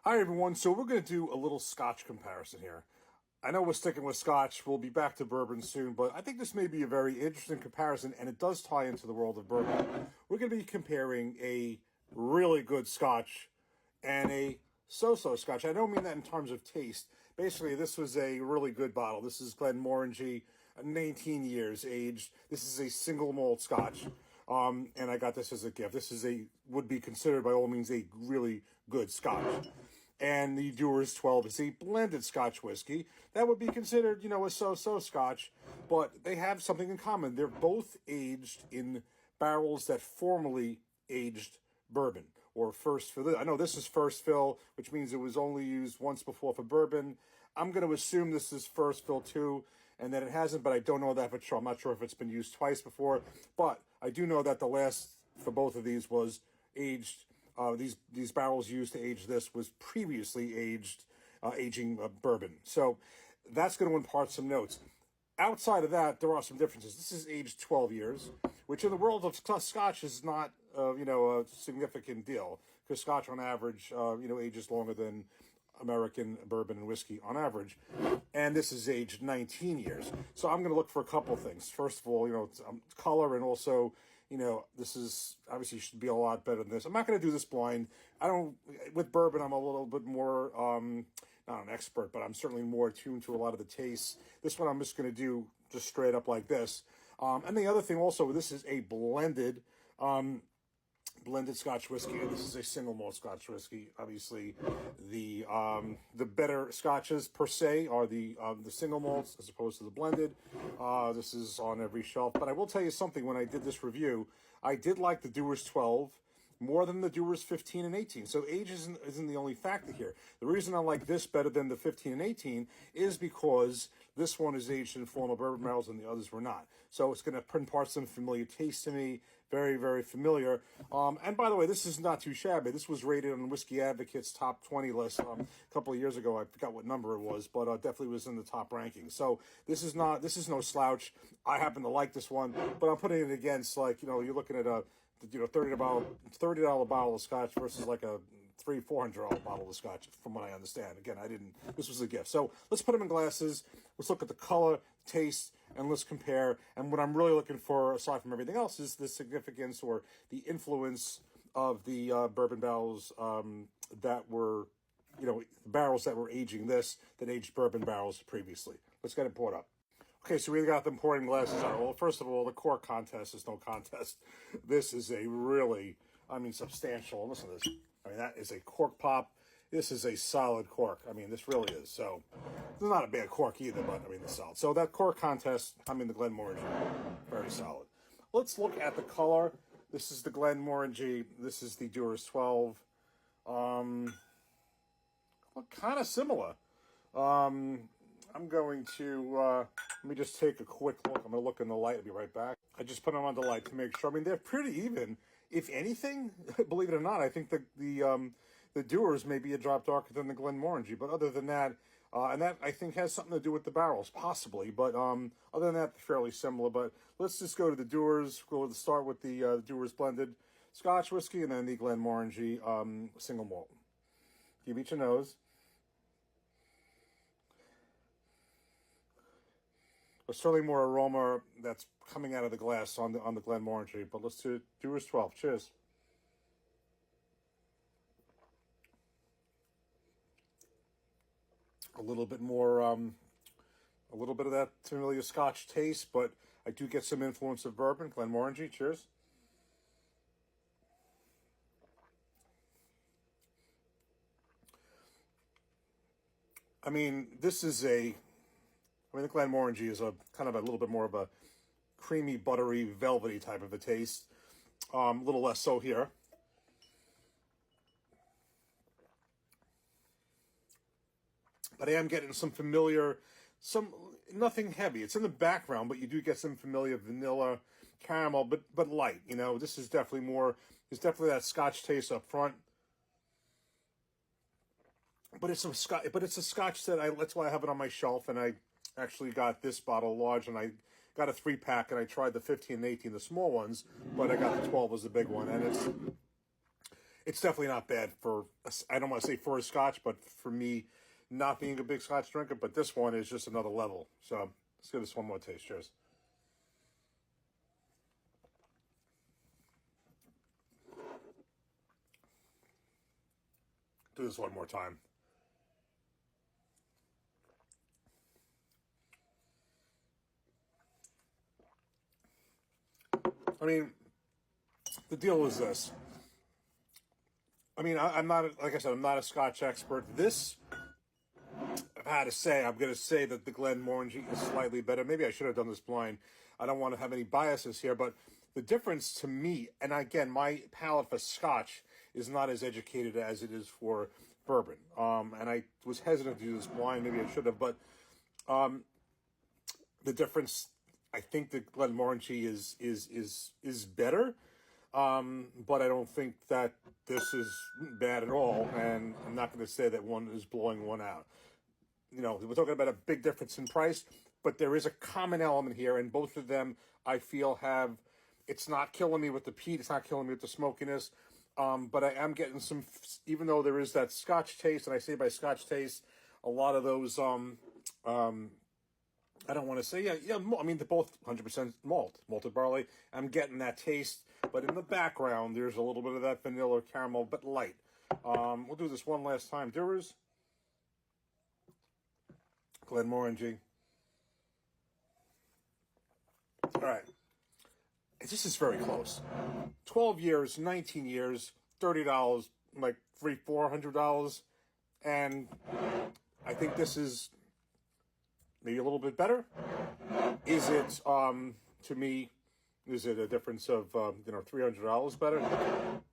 Hi, everyone. So we're going to do a little Scotch comparison here. I know we're sticking with Scotch. We'll be back to bourbon soon, but I think this may be a very interesting comparison, and it does tie into the world of bourbon. We're going to be comparing a really good Scotch and a so-so Scotch. I don't mean that in terms of taste. Basically, this was a really good bottle. This is Glenmorangie, 19 years aged. This is a single malt Scotch. And I got this as a gift. This is would be considered by all means a really good Scotch. And the Dewar's 12 is a blended Scotch whiskey that would be considered, a so-so Scotch, but they have something in common. They're both aged in barrels that formerly aged bourbon or first fill. I know this is first fill, which means it was only used once before for bourbon. I'm going to assume this is first fill too, and that it hasn't, but I don't know that for sure. I'm not sure if it's been used twice before, but I do know that the last for both of these was aged. These barrels used to age this was previously aging bourbon. So that's going to impart some notes. Outside of that, there are some differences. This is aged 12 years, which in the world of Scotch is not, a significant deal because Scotch on average, ages longer than American bourbon and whiskey on average. And this is aged 19 years. So I'm going to look for a couple things. First of all, color, and also, this is obviously should be a lot better than this. I'm not going to do this blind. With bourbon, I'm a little bit more, not an expert, but I'm certainly more attuned to a lot of the tastes. This one I'm just going to do just straight up like this. And the other thing also, this is a blended Scotch whiskey, and this is a single malt Scotch whiskey. Obviously, the better Scotches per se are the single malts as opposed to the blended. This is on every shelf. But I will tell you something. When I did this review, I did like the Dewar's 12 more than the Dewar's 15 and 18. So age isn't the only factor here. The reason I like this better than the 15 and 18 is because this one is aged in formal bourbon barrels and the others were not. So it's going to impart some familiar taste to me. Very, very familiar. And by the way, this is not too shabby. This was rated on Whiskey Advocate's top 20 list a couple of years ago. I forgot what number it was, but definitely was in the top ranking. So this is no slouch. I happen to like this one, but I'm putting it against, you're looking at a $30 bottle of Scotch versus like a $400 bottle of Scotch, from what I understand. Again, this was a gift. So let's put them in glasses. Let's look at the color, taste, and let's compare. And what I'm really looking for, aside from everything else, is the significance or the influence of the bourbon barrels that were, barrels that were aging that aged bourbon barrels previously. Let's get it poured up. Okay, so we got them pouring glasses out. Well, first of all, the cork contest is no contest. This is a really, substantial. Listen to this. That is a cork pop. This is a solid cork. This really is. So, it's not a bad cork either, but it's solid. So that cork contest, the Glenmorangie, very solid. Let's look at the color. This is the Glenmorangie. This is the Dewar's 12. Look kind of similar. I'm going to, let me just take a quick look. I'm going to look in the light. I'll be right back. I just put them on the light to make sure. They're pretty even. If anything, believe it or not, I think the Dewar's may be a drop darker than the Glenmorangie. But other than that, and that I think has something to do with the barrels, possibly. But other than that, they're fairly similar. But let's just go to the Dewar's. Start with the Dewar's blended Scotch whiskey, and then the Glenmorangie single malt. Give each a nose. There's certainly more aroma that's coming out of the glass on the Glenmorangie, but let's do Dewar's 12. Cheers. A little bit more, a little bit of that familiar Scotch taste, but I do get some influence of bourbon. Glenmorangie. Cheers. This is the Glenmorangie is a kind of a little bit more of a creamy, buttery, velvety type of a taste. A little less so here. But I am getting some familiar, nothing heavy. It's in the background, but you do get some familiar vanilla, caramel, but light. This is definitely there's definitely that Scotch taste up front. But it's a Scotch that that's why I have it on my shelf, and I actually got this bottle large, and I got a 3-pack, and I tried the 15 and 18, the small ones, but I got the 12 as the big one, and It's definitely not bad for, I don't want to say for a Scotch, but for me, not being a big Scotch drinker. But this one is just another level. So let's give this one more taste. Cheers. Do this one more time. I mean, the deal is this. I mean, I'm not, like I said, I'm not a Scotch expert. This, I've had to say, I'm going to say that the Glenmorangie is slightly better. Maybe I should have done this blind. I don't want to have any biases here, but the difference to me, and again, my palate for Scotch is not as educated as it is for bourbon. And I was hesitant to do this blind. Maybe I should have, but the difference, I think the Glenmorangie is better. But I don't think that this is bad at all, and I'm not going to say that one is blowing one out. You know, we're talking about a big difference in price, but there is a common element here, and both of them, I feel, have, it's not killing me with the peat, it's not killing me with the smokiness, but I am getting some, even though there is that Scotch taste, and I say by Scotch taste, a lot of those, I don't want to say, yeah, I mean, they're both 100% malted barley. I'm getting that taste, but in the background, there's a little bit of that vanilla caramel, but light. We'll do this one last time. Dewar's Glenmorangie. All right. This is very close. 12 years, 19 years, $30, like $400. And I think this is maybe a little bit better. Is it, to me, is it a difference of, $300 better?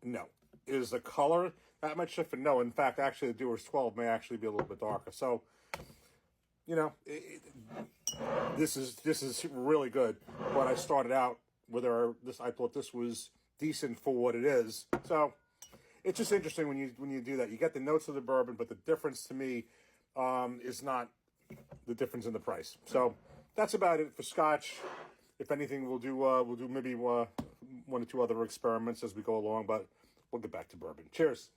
No. Is the color that much different? No. In fact, actually, the Dewar's 12 may actually be a little bit darker. So, this is really good. But I started out with I thought this was decent for what it is. So, it's just interesting when you do that. You get the notes of the bourbon, but the difference to me is not the difference in the price. So that's about it for Scotch. If anything, we'll do maybe one or two other experiments as we go along, but we'll get back to bourbon. Cheers.